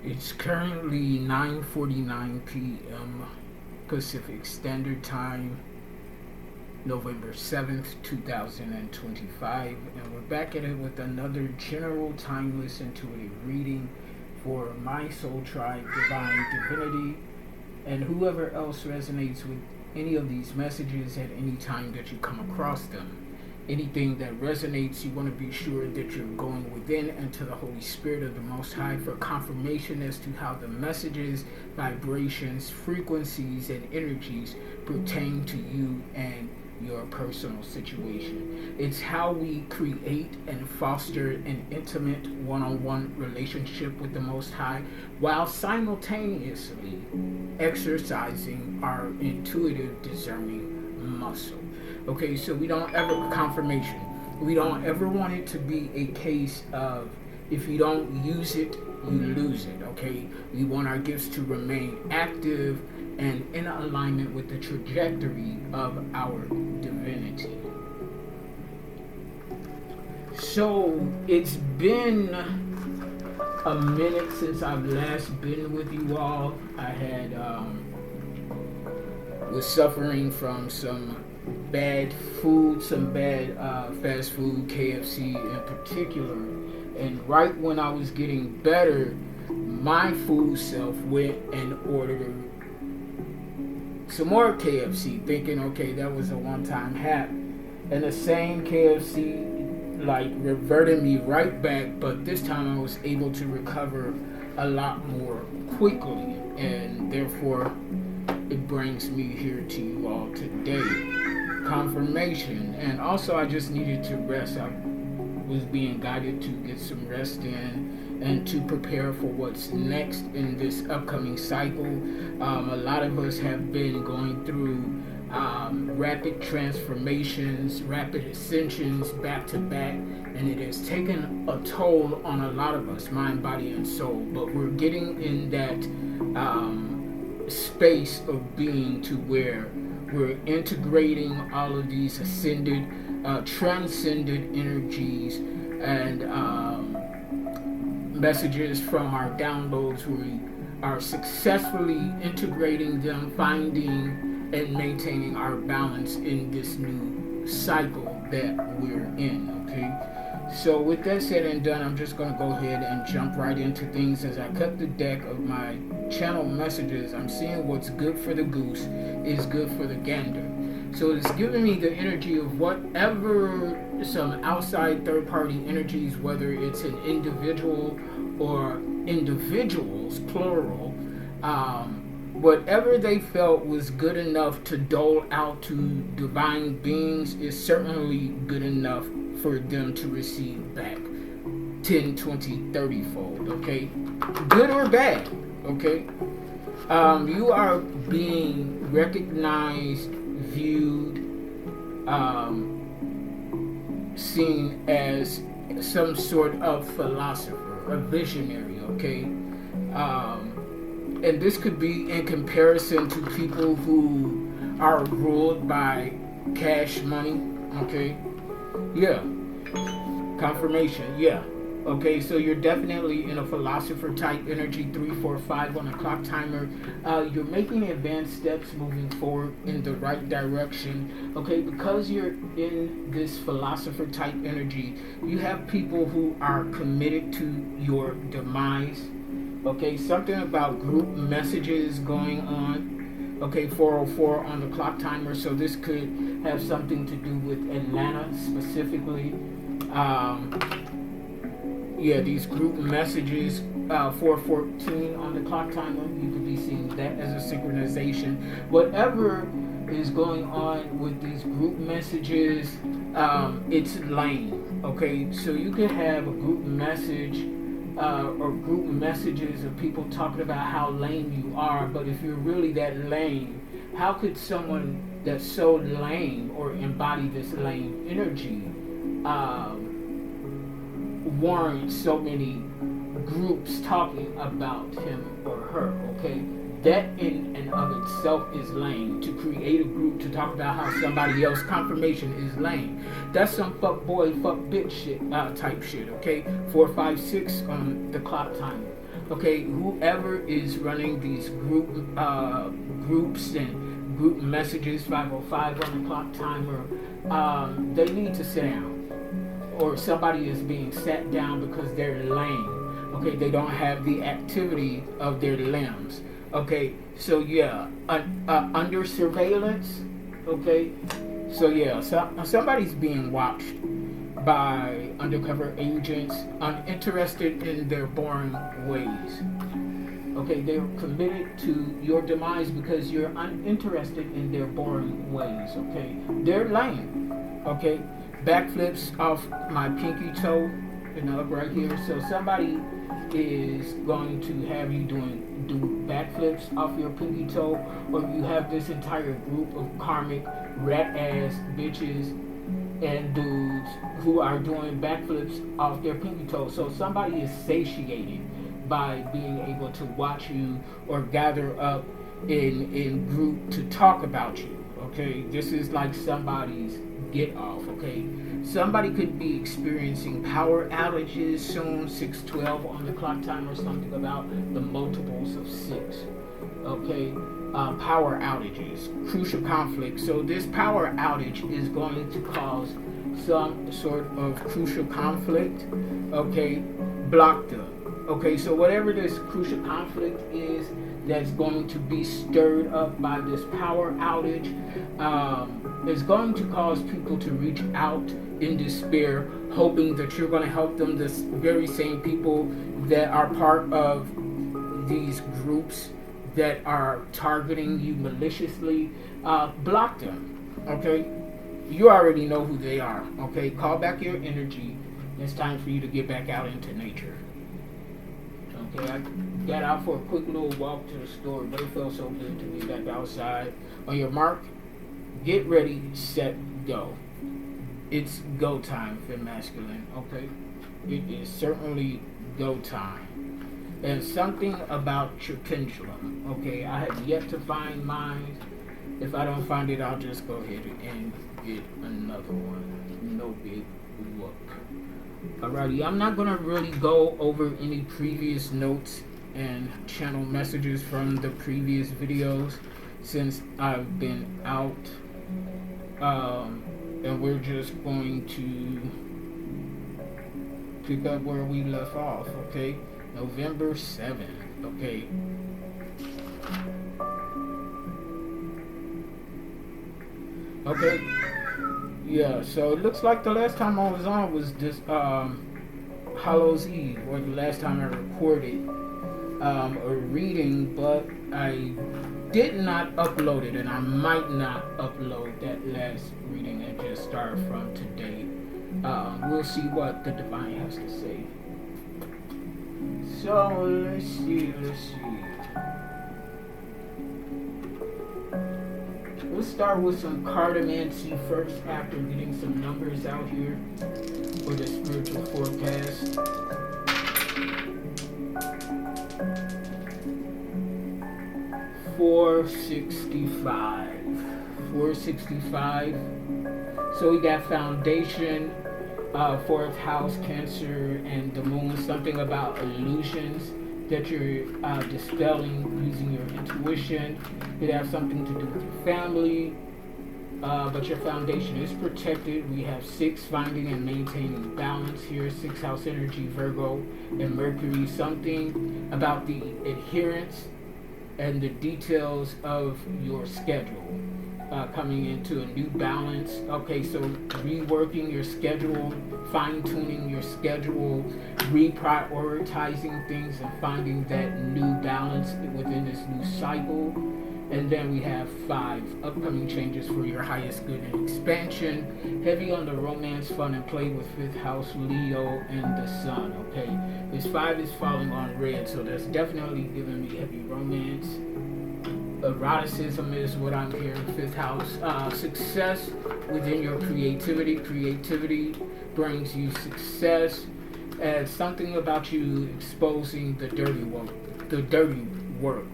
It's currently 9:49 p.m. Pacific Standard Time, November 7th, 2025, and we're back at it with another general timeless intuitive reading for my soul tribe, divine divinity, and whoever else resonates with any of these messages at any time that you come across them. Anything that resonates, you want to be sure that you're going within and to the Holy Spirit of the Most High for confirmation as to how the messages, vibrations, frequencies, and energies pertain to you and your personal situation. It's how we create and foster an intimate one-on-one relationship with the Most High while simultaneously exercising our intuitive discerning muscle. Okay, so we don't ever, confirmation, we don't ever want it to be a case of if you don't use it, you lose it, okay? We want our gifts to remain active and in alignment with the trajectory of our divinity. So it's been a minute since I've last been with you all. I had was suffering from some bad food, some bad fast food, KFC in particular, and right when I was getting better, my food self went and ordered some more KFC, thinking, okay, that was a one-time hap, and the same KFC like reverted me right back, but this time I was able to recover a lot more quickly, and therefore it brings me here to you all today. Confirmation. And also I just needed to rest. I was being guided to get some rest in and to prepare for what's next in this upcoming cycle. A lot of us have been going through rapid transformations, rapid ascensions back to back, and it has taken a toll on a lot of us, mind, body, and soul. But we're getting in that space of being to where we're integrating all of these ascended, transcended energies and messages from our downloads. We are successfully integrating them, finding and maintaining our balance in this new cycle that we're in, okay? So with that said and done, I'm just going to go ahead and jump right into things. As I cut the deck of my channel messages, I'm seeing what's good for the goose is good for the gander. So it's giving me the energy of whatever some outside third-party energies, whether it's an individual or individuals, plural, whatever they felt was good enough to dole out to divine beings is certainly good enough for them to receive back 10, 20, 30 fold, okay? Good or bad, okay? You are being recognized, viewed, seen as some sort of philosopher, a visionary, okay? And this could be in comparison to people who are ruled by cash money, okay? Yeah. Confirmation, yeah. Okay, so you're definitely in a philosopher type energy, 3, 4, 5 on a clock timer. You're making advanced steps moving forward in the right direction. Okay, because you're in this philosopher type energy, you have people who are committed to your demise. Okay, something about group messages going on. Okay, 404 on the clock timer, so this could have something to do with Atlanta specifically. Yeah, these group messages, 414 on the clock timer, you could be seeing that as a synchronization. Whatever is going on with these group messages, it's lame, okay? So you could have a group message or group messages of people talking about how lame you are, but if you're really that lame, how could someone that's so lame or embody this lame energy warrant so many groups talking about him or her, okay? That in and of itself is lame. To create a group to talk about how somebody else, confirmation, is lame. That's some fuck boy, fuck bitch shit type shit, okay? 4, 5, 6 on the clock timer. Okay, whoever is running these groups and group messages, 505 on the clock timer, they need to sit down, or somebody is being sat down because they're lame. Okay, they don't have the activity of their limbs. Okay, so yeah, under surveillance. Okay, so yeah, somebody's being watched by undercover agents uninterested in their boring ways. Okay, they're committed to your demise because you're uninterested in their boring ways. Okay, they're lame. Okay, backflips off my pinky toe, up right here. So somebody is going to have you do backflips off your pinky toe, or you have this entire group of karmic rat ass bitches and dudes who are doing backflips off their pinky toe. So somebody is satiated by being able to watch you or gather up in group to talk about you. Okay, this is like somebody's get off. Okay, somebody could be experiencing power outages soon. 612 on the clock time, or something about the multiples of 6. Okay, power outages, crucial conflict. So this power outage is going to cause some sort of crucial conflict. Okay, blocked up. Okay, so whatever this crucial conflict is that's going to be stirred up by this power outage is going to cause people to reach out in despair, hoping that you're going to help them. The very same people that are part of these groups that are targeting you maliciously, block them. Okay, you already know who they are. Okay, call back your energy. It's time for you to get back out into nature. Okay, I got out for a quick little walk to the store, but it felt so good to be back outside. On your mark, get ready, set, go. It's go time for masculine, okay? It is certainly go time. And something about your pendulum, okay? I have yet to find mine. If I don't find it, I'll just go ahead and get another one. No big whoop. Alrighty, I'm not going to really go over any previous notes and channel messages from the previous videos since I've been out. And we're just going to pick up where we left off, okay? November 7th, okay? Okay. Yeah, so it looks like the last time I was on was this Hallows Eve, or the last time I recorded a reading, but I did not upload it, and I might not upload that last reading and just start from today. We'll see what the divine has to say. So let's see. Let's start with some cartomancy first, after getting some numbers out here for the spiritual forecast. $465. So we got foundation, 4th house, Cancer, and the moon. Something about illusions that you're dispelling using your intuition. It has something to do with your family, but your foundation is protected. We have 6, finding and maintaining balance here. 6th house energy, Virgo and Mercury. Something about the adherence and the details of your schedule, coming into a new balance. Okay, so reworking your schedule, fine-tuning your schedule, reprioritizing things, and finding that new balance within this new cycle. And then we have 5, upcoming changes for your highest good and expansion. Heavy on the romance, fun, and play with 5th house, Leo, and the sun. Okay, this 5 is falling on red, so that's definitely giving me heavy romance. Eroticism is what I'm hearing. 5th house, success within your creativity. Creativity brings you success. And something about you exposing the dirty work.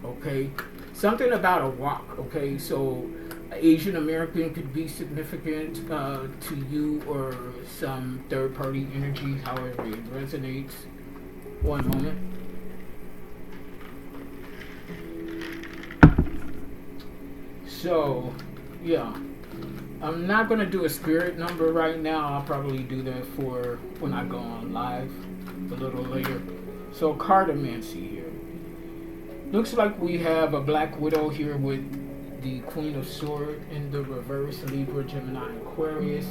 Okay. Something about a walk, okay? So Asian American could be significant to you, or some third party energy, however it resonates. One moment. So, yeah. I'm not going to do a spirit number right now. I'll probably do that for when I go on live a little later. So, cartomancy here. Looks like we have a Black Widow here with the Queen of Swords in the reverse, Libra, Gemini, Aquarius.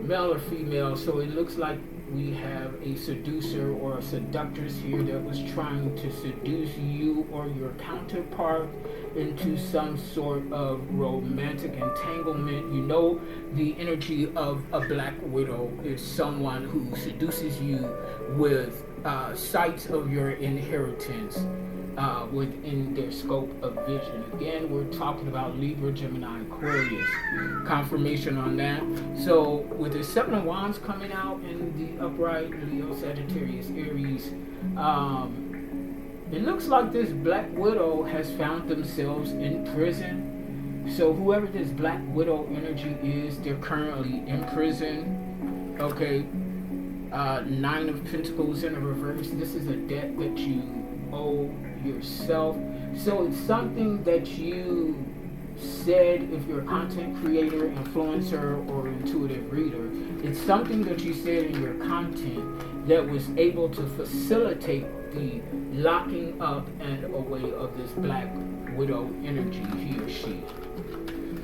Male or female, so it looks like we have a seducer or a seductress here that was trying to seduce you or your counterpart into some sort of romantic entanglement. You know, the energy of a Black Widow is someone who seduces you with sights of your inheritance within their scope of vision. Again, we're talking about Libra, Gemini, Aquarius. Confirmation on that. So with the Seven of Wands coming out in the upright, Leo, Sagittarius, Aries, it looks like this Black Widow has found themselves in prison. So whoever this Black Widow energy is, they're currently in prison. Okay. Nine of Pentacles in a reverse. This is a debt that you owe yourself. So it's something that you said, if you're a content creator, influencer, or intuitive reader, it's something that you said in your content that was able to facilitate the locking up and away of this Black Widow energy, he or she.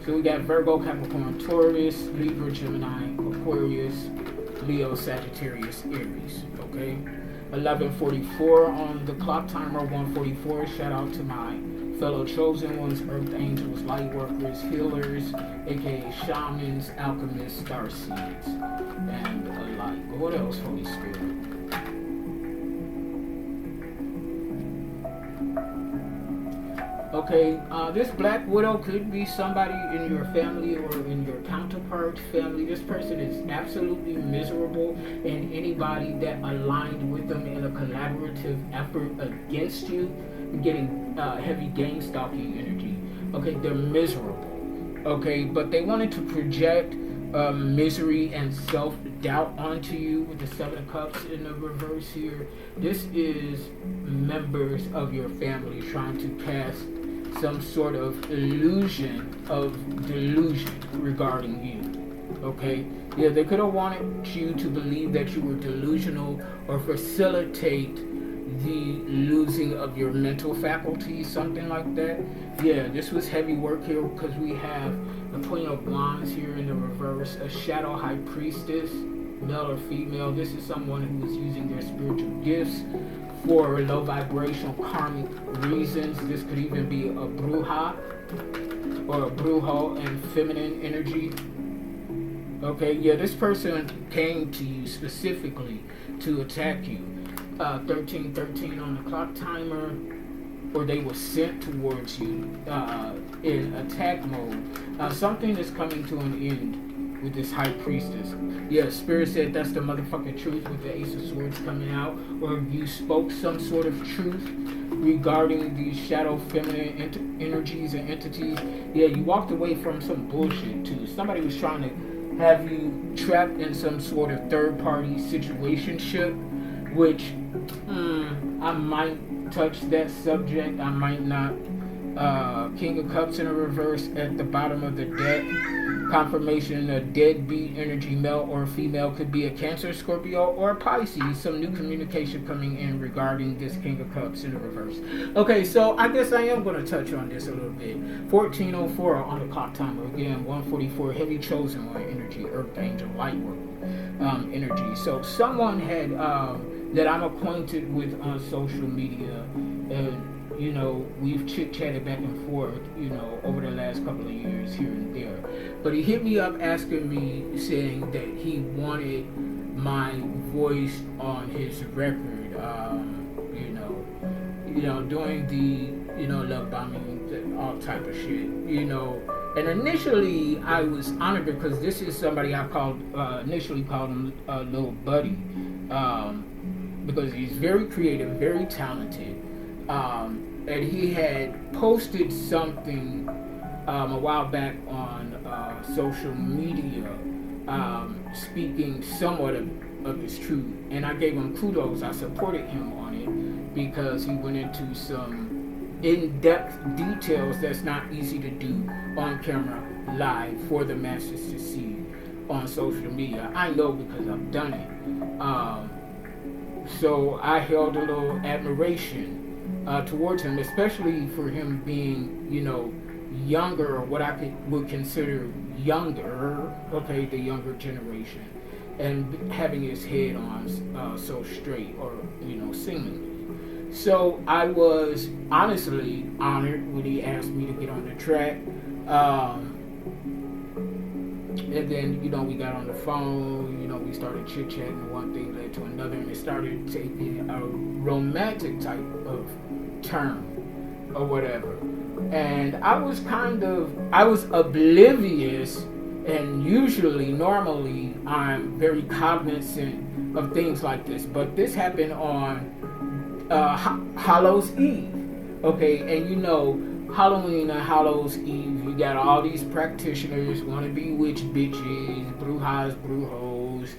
So we got Virgo, Capricorn, Taurus, Libra, Gemini, Aquarius, Leo, Sagittarius, Aries. Okay, 11:44 on the clock timer. 1:44. Shout out to my fellow chosen ones, Earth Angels, Light Workers, Healers, aka Shamans, Alchemists, Starseeds, and alike. What else, Holy Spirit? Okay, this Black Widow could be somebody in your family or in your counterpart family. This person is absolutely miserable, and anybody that aligned with them in a collaborative effort against you, getting heavy gang stalking energy. Okay, they're miserable. Okay, but they wanted to project misery and self-doubt onto you with the Seven of Cups in the reverse here. This is members of your family trying to cast some sort of illusion of delusion regarding you. Okay? Yeah, they could have wanted you to believe that you were delusional or facilitate the losing of your mental faculties, something like that. Yeah, this was heavy work here because we have the Queen of Wands here in the reverse, a Shadow High Priestess, male or female. This is someone who is using their spiritual gifts for low vibrational karmic reasons. This could even be a Bruja or a Brujo and feminine energy. Okay, yeah, this person came to you specifically to attack you. 13:13 on the clock timer, or they were sent towards you in attack mode. Something is coming to an end with this High Priestess. Yeah, Spirit said that's the motherfucking truth with the Ace of Swords coming out, or you spoke some sort of truth regarding these shadow feminine energies and entities. Yeah, you walked away from some bullshit too. Somebody was trying to have you trapped in some sort of third-party situationship, which I might touch that subject, I might not. King of Cups in a reverse at the bottom of the deck. Confirmation, a deadbeat energy, male or female, could be a Cancer, Scorpio, or a Pisces. Some new communication coming in regarding this King of Cups in the reverse. Okay, so I guess I am going to touch on this a little bit. 14:04 on the clock timer. Again, 1:44, heavy chosen one energy, Earth Angel, light work energy. So someone had that I'm acquainted with on social media, and you know, we've chit-chatted back and forth, you know, over the last couple of years here and there. But he hit me up asking me, saying that he wanted my voice on his record, doing the, love bombing, all type of shit, And initially, I was honored because this is somebody I initially called him Little Buddy, because he's very creative, very talented. And he had posted something a while back on social media, speaking somewhat of his truth. And I gave him kudos. I supported him on it because he went into some in-depth details that's not easy to do on camera live for the masses to see on social media. I know because I've done it. So I held a little admiration towards him, especially for him being, younger, or what I would consider younger, okay, the younger generation, and having his head on so straight, or seemingly. So I was honestly honored when he asked me to get on the track. And then, we got on the phone, we started chit-chatting, one thing led to another, and it started taking a romantic type of turn, or whatever. And I was oblivious, and normally, I'm very cognizant of things like this, but this happened on Hallows Eve, okay, and Halloween and Hallows Eve, you got all these practitioners, wannabe witch bitches, brujas, brujos,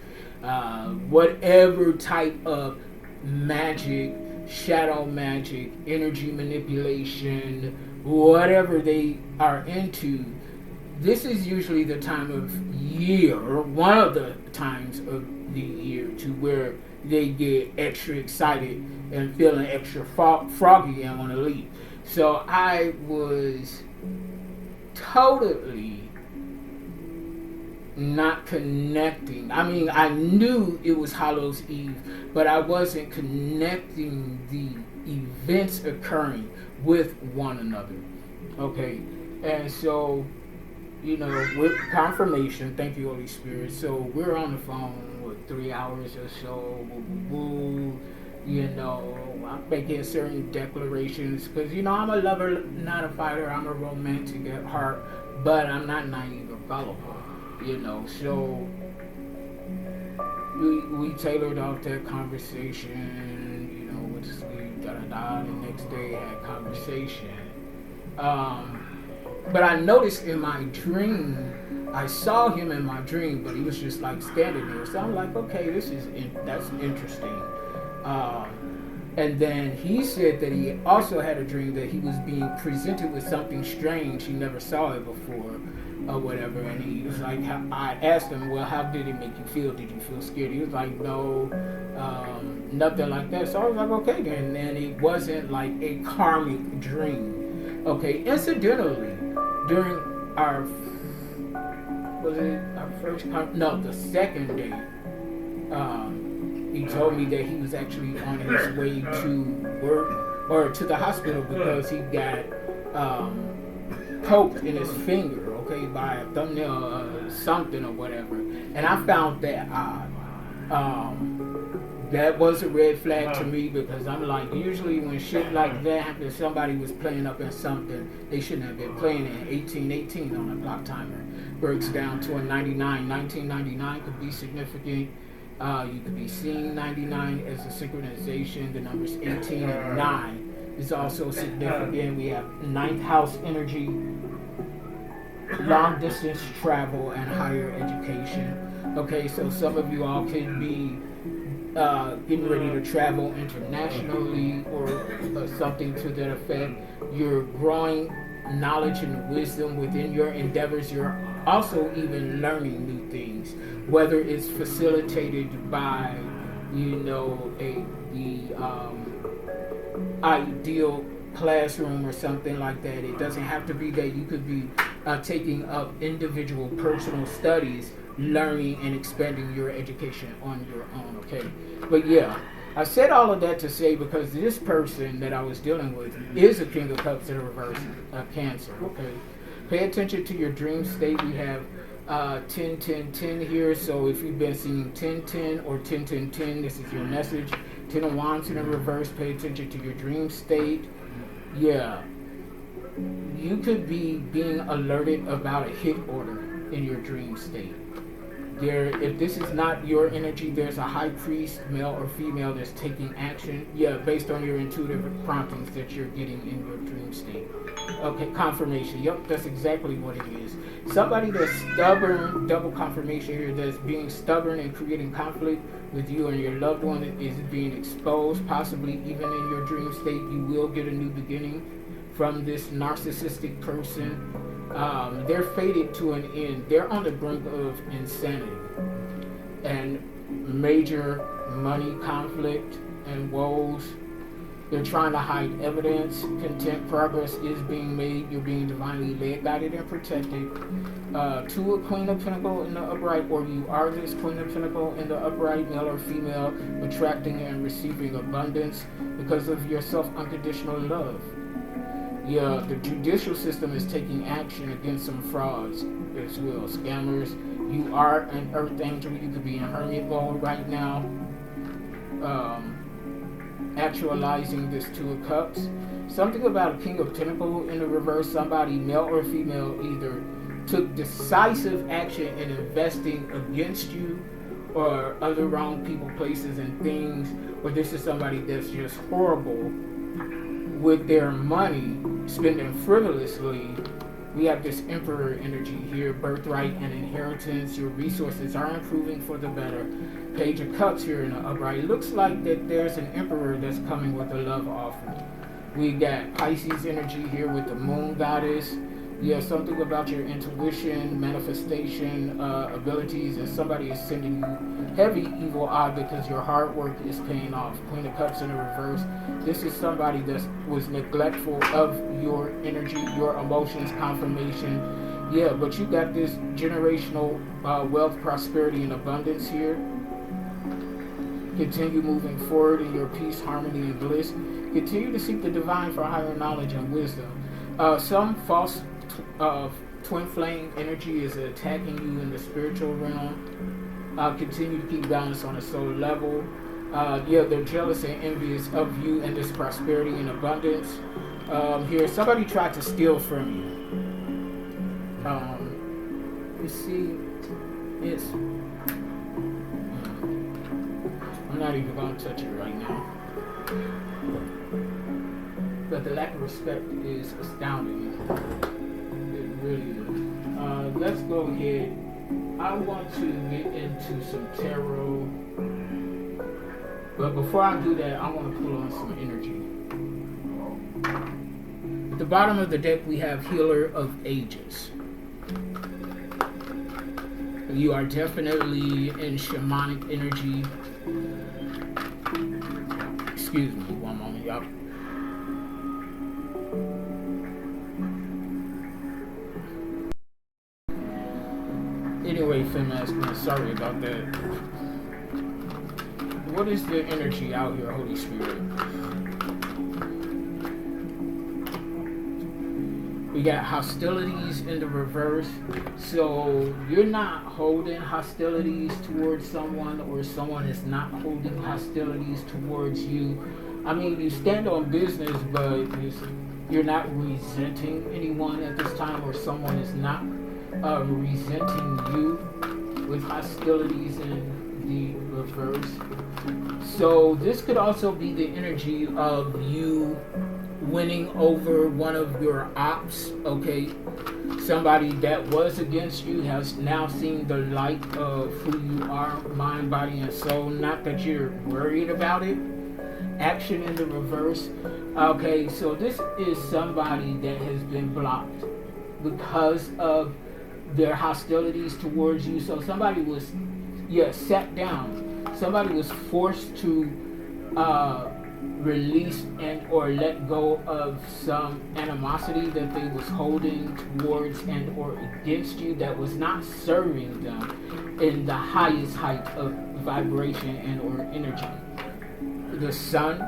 whatever type of magic, shadow magic, energy manipulation, whatever they are into. This is usually the time of year, or one of the times of the year, to where they get extra excited and feeling extra froggy and want to leave. So I was totally not connecting. I mean, I knew it was Hallows Eve, but I wasn't connecting the events occurring with one another. Okay, and so, with confirmation, thank you, Holy Spirit. So we're on the phone with 3 hours or so. I'm making certain declarations because, I'm a lover, not a fighter. I'm a romantic at heart, but I'm not naive or gullible, So we tailored off that conversation, went to sleep, the next day had conversation. But I noticed in my dream, I saw him in my dream, but he was just like standing there. So I'm like, okay, that's interesting. And then he said that he also had a dream that he was being presented with something strange. He never saw it before, or whatever. And he was like, I asked him, well, how did it make you feel? Did you feel scared? He was like, no, nothing like that. So I was like, okay then. And it wasn't like a karmic dream. Okay, incidentally, during the second day, he told me that he was actually on his way to work, or to the hospital, because he got poked in his finger, okay, by a thumbnail, something or whatever. And I found that odd. That was a red flag to me, because I'm like, usually when shit like that happens, somebody was playing up in something they shouldn't have been playing in. 1818 on a clock timer breaks down to a 99. 1999 could be significant. You could be seeing 99 as a synchronization. The numbers 18 and 9 is also significant. We have ninth house energy, long distance travel, and higher education. Okay, so some of you all could be getting ready to travel internationally, or something to that effect. You're growing knowledge and wisdom within your endeavors. You're also even learning new things, whether it's facilitated by the ideal classroom or something like that. It doesn't have to be that. You could be taking up individual personal studies, learning and expanding your education on your own. Okay, but yeah, I said all of that to say, because this person that I was dealing with is a King of Cups in reverse, Cancer. Okay, pay attention to your dream state. We have 10, 10, 10 here. So if you've been seeing 10, 10 or 10, 10, 10, this is your message. 10 of Wands in reverse. Pay attention to your dream state. Yeah, you could be being alerted about a hit order in your dream state. If this is not your energy, there's a high priest, male or female, that's taking action. Yeah, based on your intuitive promptings that you're getting in your dream state. Okay, confirmation. Yep, that's exactly what it is. Somebody that's stubborn, double confirmation here, that's being stubborn and creating conflict with you and your loved one, is being exposed, possibly even in your dream state. You will get a new beginning. from this narcissistic person. They're fated to an end. They're on the brink of insanity and major money conflict and woes. They're trying to hide evidence. Content progress is being made. You're being divinely led, guided, and protected. To a Queen of Pentacles in the upright, or you are this Queen of Pentacles in the upright, male or female, attracting and receiving abundance because of your self-unconditional love. Yeah, the judicial system is taking action against some frauds as well, scammers. You are an earth angel. You could be in hermit mode right now. Actualizing this Two of Cups. Something about a King of Pentacles in the reverse. Somebody, male or female, either took decisive action in investing against you or other wrong people, places, and things. Or this is somebody that's just horrible with their money, spending frivolously. We have this Emperor energy here, birthright and inheritance. Your resources are improving for the better. Page of Cups here in the upright. It looks like that there's an Emperor that's coming with a love offering. We got Pisces energy here with the Moon Goddess. You have something about your intuition, manifestation, abilities, and somebody is sending you heavy evil eye because your hard work is paying off. Queen of Cups in the reverse. This is somebody that was neglectful of your energy, your emotions, confirmation. Yeah, but you got this generational wealth, prosperity, and abundance here. Continue moving forward in your peace, harmony, and bliss. Continue to seek the divine for higher knowledge and wisdom. Some false twin flame energy is attacking you in the spiritual realm. Continue to keep balance on a soul level. Yeah, they're jealous and envious of you and this prosperity and abundance. Here, somebody tried to steal from you. You see, it's... I'm not even going to touch it right now. But the lack of respect is astounding. It really is. Let's go ahead. I want to get into some tarot. But before I do that, I want to pull on some energy. At the bottom of the deck, we have Healer of Ages. You are definitely in shamanic energy. Excuse me, one moment, y'all. Anyway, Femasculine, sorry about that. What is the energy out here, Holy Spirit? We got hostilities in the reverse. So you're not holding hostilities towards someone, or someone is not holding hostilities towards you. I mean, you stand on business, but you're not resenting anyone at this time, or someone is not resenting you with hostilities in the reverse. So this could also be the energy of you winning over one of your ops, okay? Somebody that was against you has now seen the light of who you are, mind, body, and soul. Not that you're worried about it. Action in the reverse. Okay, so this is somebody that has been blocked because of their hostilities towards you. So somebody was, sat down. Somebody was forced to release and or let go of some animosity that they was holding towards and or against you that was not serving them in the highest height of vibration and or energy. The sun.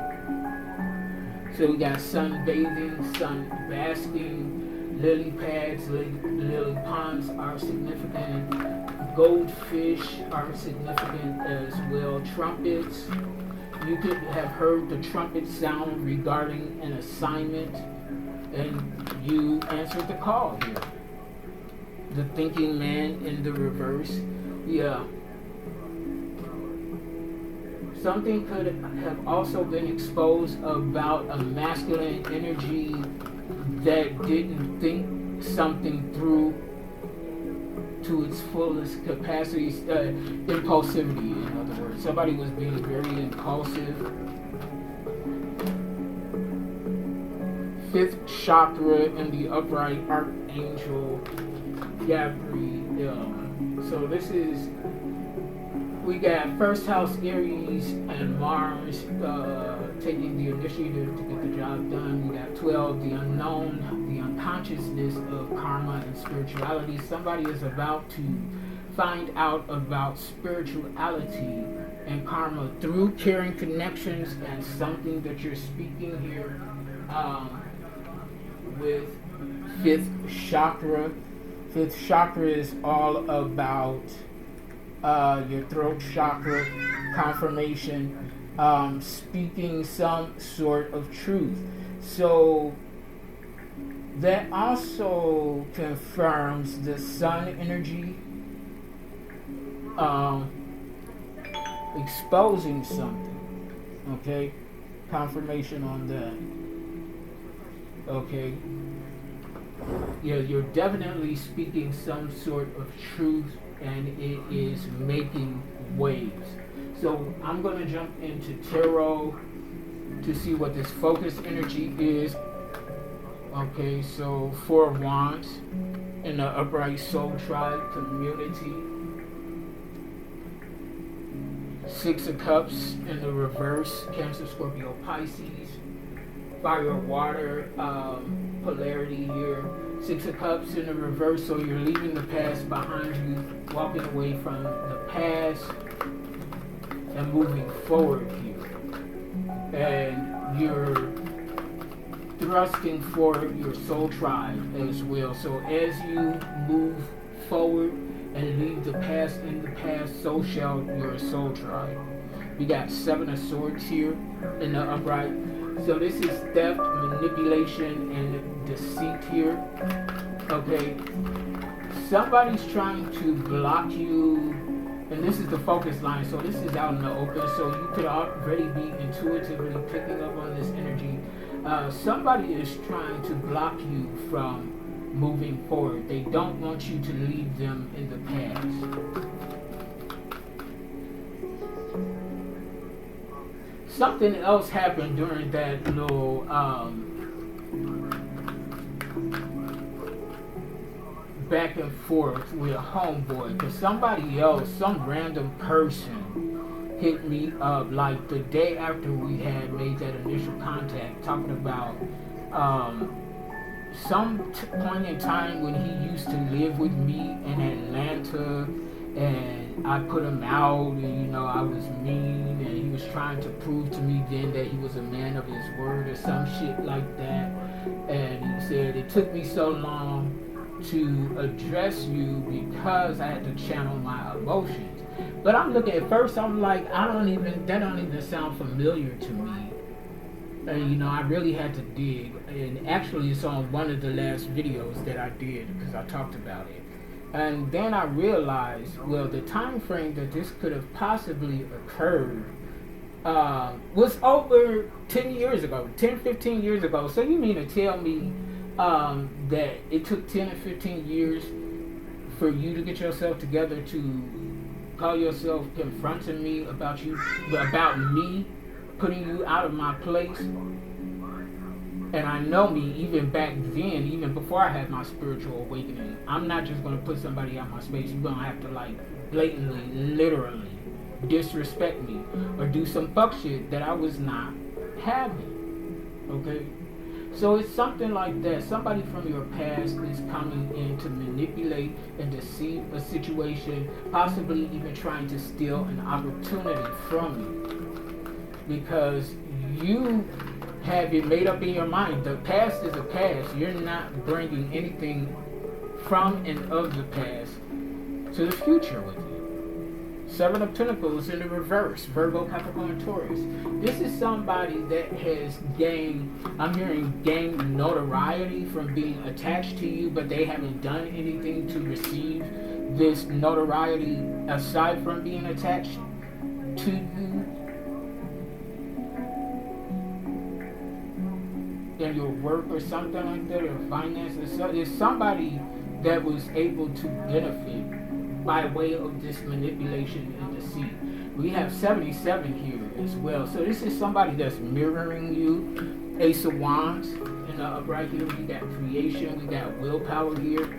So we got sun bathing, sun basking, lily pads, lily ponds are significant. Goldfish are significant as well. Trumpets. You could have heard the trumpet sound regarding an assignment, and you answered the call here. The thinking man in the reverse. Yeah. Something could have also been exposed about a masculine energy that didn't think something through to its fullest capacity. Impulsivity, in other words. Somebody was being very impulsive. fifth chakra in the upright Archangel Gabriel. So this is, we got first house Aries and Mars taking the initiative to get the job done. We got 12, the unknown, the unconsciousness of karma and spirituality. Somebody is about to find out about spirituality and karma through caring connections and something that you're speaking here with fifth chakra. Fifth chakra is all about your throat chakra, confirmation, speaking some sort of truth. So that also confirms the sun energy, exposing something. Okay, confirmation on that. Okay, yeah, you're definitely speaking some sort of truth, and it is making waves. So I'm going to jump into tarot to see what this focus energy is. Okay, so 4 of Wands in the upright soul tribe community. 6 of Cups in the reverse, Cancer, Scorpio, Pisces. Fire, water, polarity here. 6 of Cups in the reverse, so you're leaving the past behind you, walking away from the past and moving forward here. And you're thrusting for your soul tribe as well. So as you move forward and leave the past in the past, so shall your soul tribe. We got 7 of Swords here in the upright. So this is theft, manipulation, and deceit here. Okay, somebody's trying to block you, and this is the focus line, so this is out in the open, so you could already be intuitively picking up on this energy. Somebody is trying to block you from moving forward. They don't want you to leave them in the past. Something else happened during that little back and forth with a homeboy, because somebody else, some random person hit me up like the day after we had made that initial contact, talking about some point in time when he used to live with me in Atlanta, and I put him out, and I was mean, and he was trying to prove to me then that he was a man of his word or some shit like that. And he said it took me so long to address you because I had to channel my emotions. But I'm looking at first, I'm like, that don't even sound familiar to me. And I really had to dig, and actually it's on one of the last videos that I did because I talked about it. And then I realized, well, the time frame that this could have possibly occurred was over 10 years ago, 10, 15 years ago. So you mean to tell me that it took 10 or 15 years for you to get yourself together to call yourself confronting me about me putting you out of my place? And I know me, even back then, even before I had my spiritual awakening, I'm not just going to put somebody out my space. You're going to have to blatantly, literally disrespect me or do some fuck shit that I was not having. Okay? So it's something like that. Somebody from your past is coming in to manipulate and deceive a situation, possibly even trying to steal an opportunity from you. Because you have it made up in your mind. The past is a past. You're not bringing anything from and of the past to the future with you. 7 of Pentacles in the reverse. Virgo, Capricorn, Taurus. This is somebody that has gained notoriety from being attached to you, but they haven't done anything to receive this notoriety aside from being attached to you. In your work or something like that, or finances. So there's somebody that was able to benefit by way of this manipulation and deceit. We have 77 here as well. So this is somebody that's mirroring you. Ace of Wands in the upright here. We got creation. We got willpower here.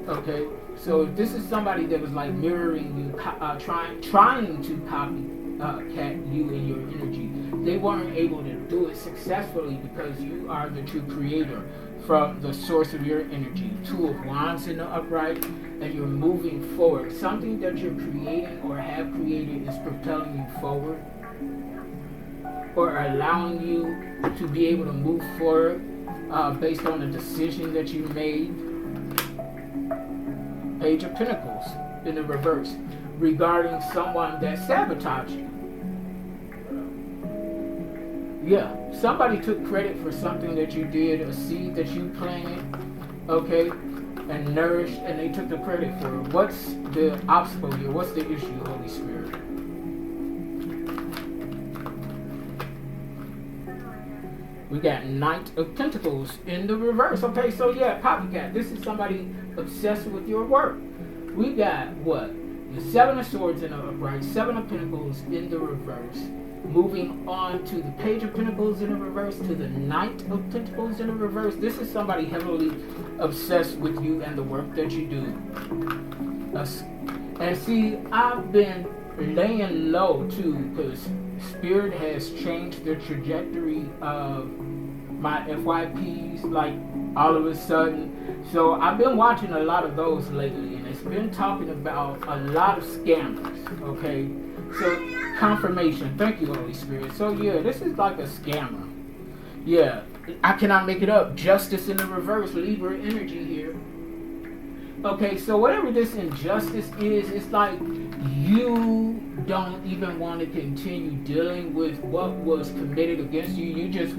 Okay. So this is somebody that was like mirroring you, trying to copycat you in your energy. They weren't able to do it successfully because you are the true creator from the source of your energy. Two of Wands in the upright, and you're moving forward. Something that you're creating or have created is propelling you forward, or allowing you to be able to move forward based on the decision that you made. Page of Pentacles in the reverse, regarding someone that sabotaged you. Yeah, somebody took credit for something that you did, a seed that you planted, okay, and nourished, and they took the credit for it. What's the obstacle here? What's the issue, Holy Spirit? We got Knight of Pentacles in the reverse. Okay, so yeah, copycat. This is somebody obsessed with your work. We got what? The Seven of Swords in the upright, Seven of Pentacles in the reverse. Moving on to the Page of Pentacles in the reverse, to the Knight of Pentacles in the reverse. This is somebody heavily obsessed with you and the work that you do. And see, I've been laying low too, because Spirit has changed the trajectory of my FYPs like all of a sudden. So I've been watching a lot of those lately, and it's been talking about a lot of scammers. Okay, so confirmation. Thank you, Holy Spirit. So yeah, this is like a scammer. Yeah, I cannot make it up. Justice in the reverse, Libra energy here. Okay, so whatever this injustice is, it's like you don't even want to continue dealing with what was committed against you. You just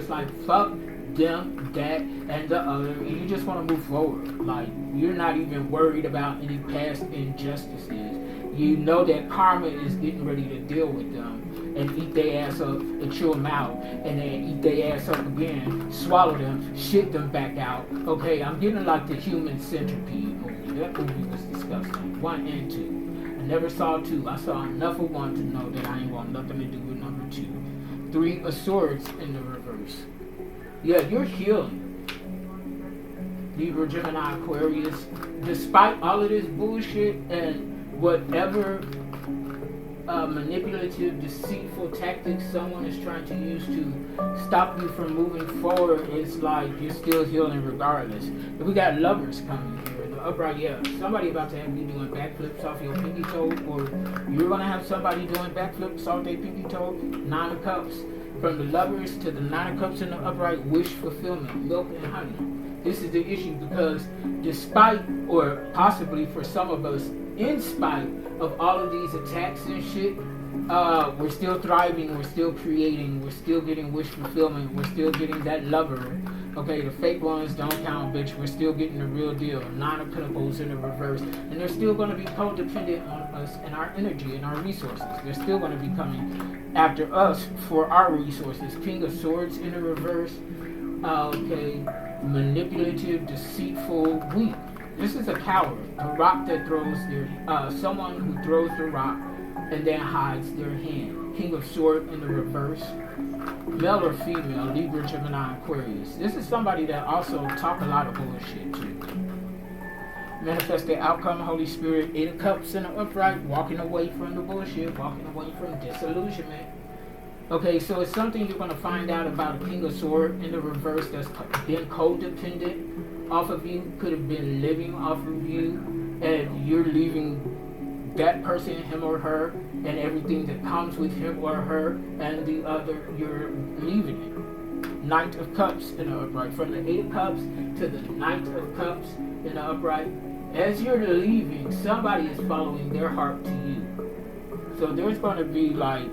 like, fuck them, that, and the other, and you just want to move forward. Like, you're not even worried about any past injustices. You know that karma is getting ready to deal with them and eat their ass up and chew them out, and then eat their ass up again, swallow them, shit them back out. Okay, I'm getting like the Human Centipede movie. That movie was disgusting. 1 and 2. I never saw 2. I saw enough of 1 to know that I ain't want nothing to do with number 2. 3 of Swords in the reverse. Yeah, you're healing. Libra, Gemini, Aquarius. Despite all of this bullshit and whatever manipulative, deceitful tactics someone is trying to use to stop you from moving forward, it's like you're still healing regardless. If we got Lovers coming here in the upright, yeah, somebody about to have you doing backflips off your pinky toe, or you're gonna have somebody doing backflips off their pinky toe. 9 of Cups. From the Lovers to the 9 of Cups in the upright, wish fulfillment, milk and honey. This is the issue, because despite, or possibly for some of us, in spite of all of these attacks and shit, we're still thriving, we're still creating, we're still getting wish fulfillment, we're still getting that lover. Okay, the fake ones don't count, bitch. We're still getting the real deal. 9 of Pentacles in the reverse. And they're still going to be codependent on us and our energy and our resources. They're still going to be coming after us for our resources. King of Swords in the reverse. Okay, manipulative, deceitful, weak. This is a coward. A rock that throws their, someone who throws the rock and then hides their hand. King of Swords in the reverse. Male or female, Libra, Gemini, Aquarius. This is somebody that also talk a lot of bullshit too. Manifest the outcome, Holy Spirit. 8 of Cups in the upright, walking away from the bullshit, walking away from disillusionment. Okay, so it's something you're going to find out about a King of Swords in the reverse that's been codependent off of you, could have been living off of you, and you're leaving that person, him or her, and everything that comes with him or her, and the other, you're leaving it. Knight of Cups in the upright. From the 8 of Cups to the Knight of Cups in the upright. As you're leaving, somebody is following their heart to you. So there's going to be like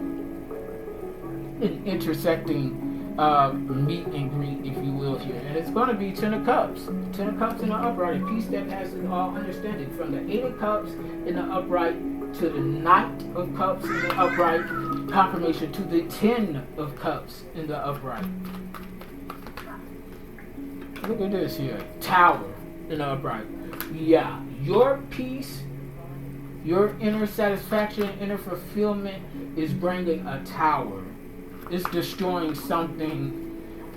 an intersecting meet and greet, if you will, here. And it's going to be 10 of Cups. 10 of Cups in the upright. A peace that passes all understanding. From the 8 of Cups in the upright to the Knight of Cups in the upright. Confirmation to the 10 of Cups in the upright. Look at this here. Tower in the upright. Yeah, your peace Your inner satisfaction, inner fulfillment is bringing a tower. It's destroying something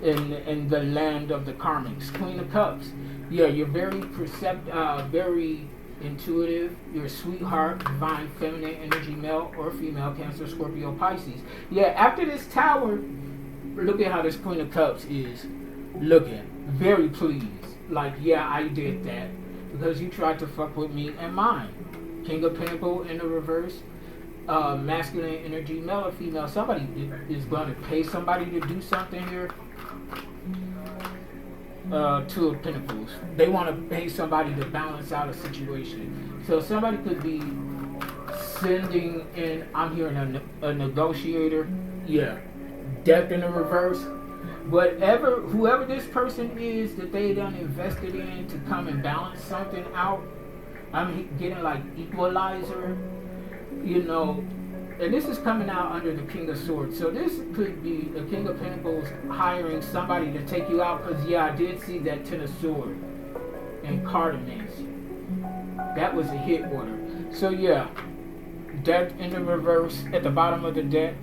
in the land of the karmics. Queen of Cups. Yeah, you're very very intuitive. You're a sweetheart, divine feminine energy, male or female, Cancer, Scorpio, Pisces. Yeah, after this tower, look at how this Queen of Cups is looking. Very pleased. Like, yeah, I did that because you tried to fuck with me and mine. King of Pentacles in the reverse. Masculine energy, male or female. Somebody is going to pay somebody to do something here. Two of Pentacles. They want to pay somebody to balance out a situation. So somebody could be sending in, I'm hearing a negotiator. Yeah. Death in the reverse. Whoever this person is that they done invested in to come and balance something out, I'm getting like equalizer, you know, and this is coming out under the King of Swords. So this could be the King of Pentacles hiring somebody to take you out, because yeah, I did see that Ten of Swords and Cardamancy. That was a hit order. So yeah, Death in the reverse at the bottom of the deck.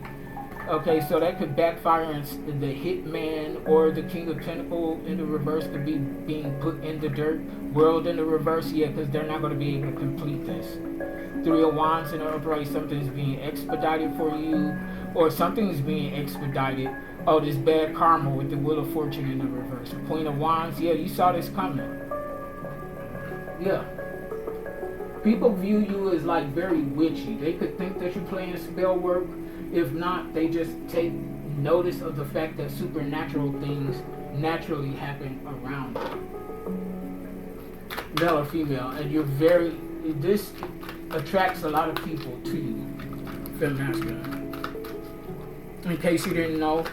Okay, so that could backfire, and the hitman or the King of Pentacles in the reverse could be being put in the dirt. World in the reverse, yeah, because they're not going to be able to complete this. Three of Wands in the upright, something's being expedited for you, or something's being expedited. Oh, this bad karma with the Wheel of Fortune in the reverse. Queen of Wands, yeah, you saw this coming. Yeah. People view you as like very witchy. They could think that you're playing spell work. If not, they just take notice of the fact that supernatural things naturally happen around you. Male or female. And this attracts a lot of people to you. Feminine. In case you didn't know.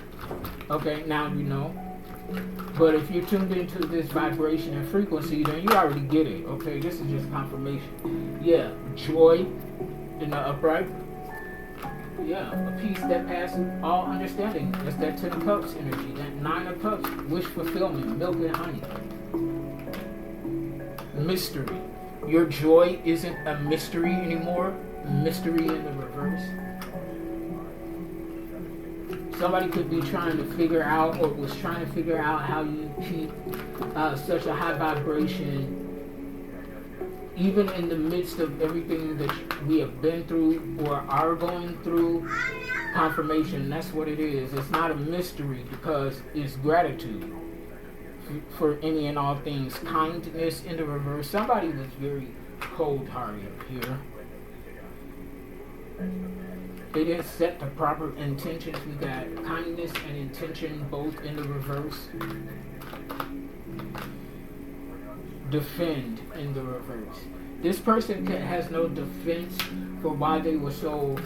Okay, now you know. But if you're tuned into this vibration and frequency, then you already get it. Okay, this is just confirmation. Yeah, joy in the upright. Yeah, a peace that passes all understanding. That's that Ten of Cups energy. That Nine of Cups, wish fulfillment, milk and honey. Mystery. Your joy isn't a mystery anymore. Mystery in the reverse. Somebody could be trying to figure out, or was trying to figure out, how you keep such a high vibration even in the midst of everything that we have been through or are going through. Confirmation, that's what it is. It's not a mystery because it's gratitude for any and all things. Kindness in the reverse. Somebody was very cold-hearted here. They didn't set the proper intentions. We got kindness and intention both in the reverse. Defend in the reverse. This person has no defense for why they were so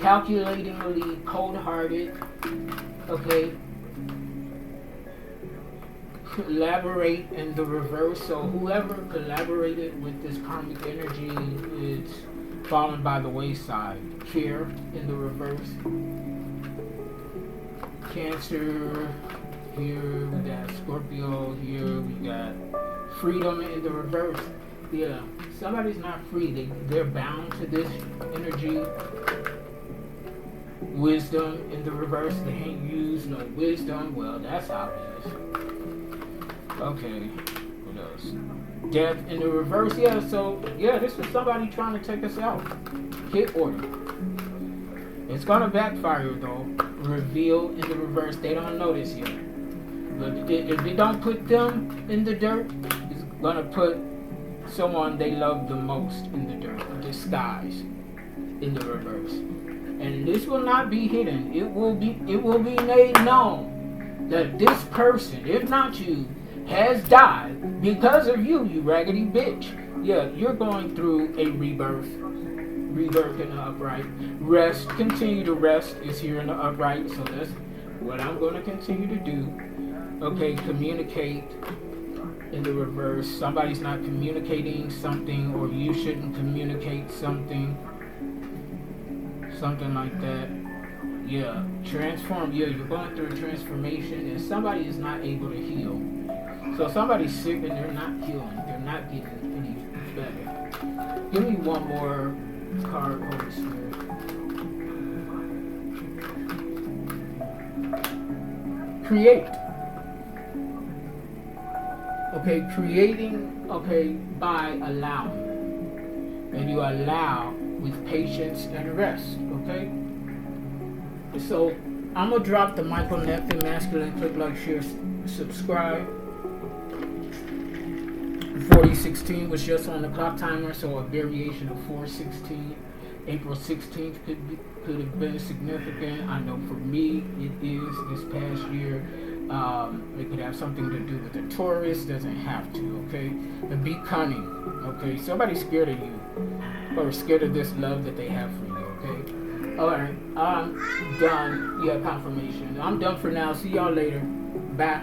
calculatingly cold-hearted. Okay. Collaborate in the reverse. So whoever collaborated with this karmic energy is fallen by the wayside. Fear in the reverse. Cancer. Here we got Scorpio. Here we got freedom in the reverse. Yeah, somebody's not free. They're bound to this energy. Wisdom in the reverse. They ain't used no wisdom. Well, that's obvious. Okay, what else? Death in the reverse. Yeah, so yeah, this was somebody trying to take us out. Hit order. It's gonna backfire though. Reveal in the reverse. They don't know this yet. But if they don't put them in the dirt, it's gonna put someone they love the most in the dirt. Disguise in the reverse. And this will not be hidden. It will be made known that this person, if not you, has died because of you, you raggedy bitch. Yeah, you're going through a rebirth. Rebirth in the upright. Rest, continue to rest is here in the upright. So that's what I'm going to continue to do. Okay, communicate in the reverse. Somebody's not communicating something, or you shouldn't communicate something. Something like that. Yeah, transform. Yeah, you're going through a transformation, and somebody is not able to heal. So somebody's sick and they're not healing. They're not getting any better. Give me one more card, Holy Spirit. Create. Okay, creating, okay, by allowing. And you allow with patience and rest, okay? So, I'm going to drop the Michael Neptune Masculine. Click like, share, subscribe. 4016 was just on the clock timer, so a variation of 416. April 16th could have been significant. I know for me it is this past year. It could have something to do with the Taurus, doesn't have to, okay? But be cunning, okay? Somebody's scared of you or scared of this love that they have for you, okay? Alright, I'm done. Yeah, confirmation. I'm done for now. See y'all later. Bye.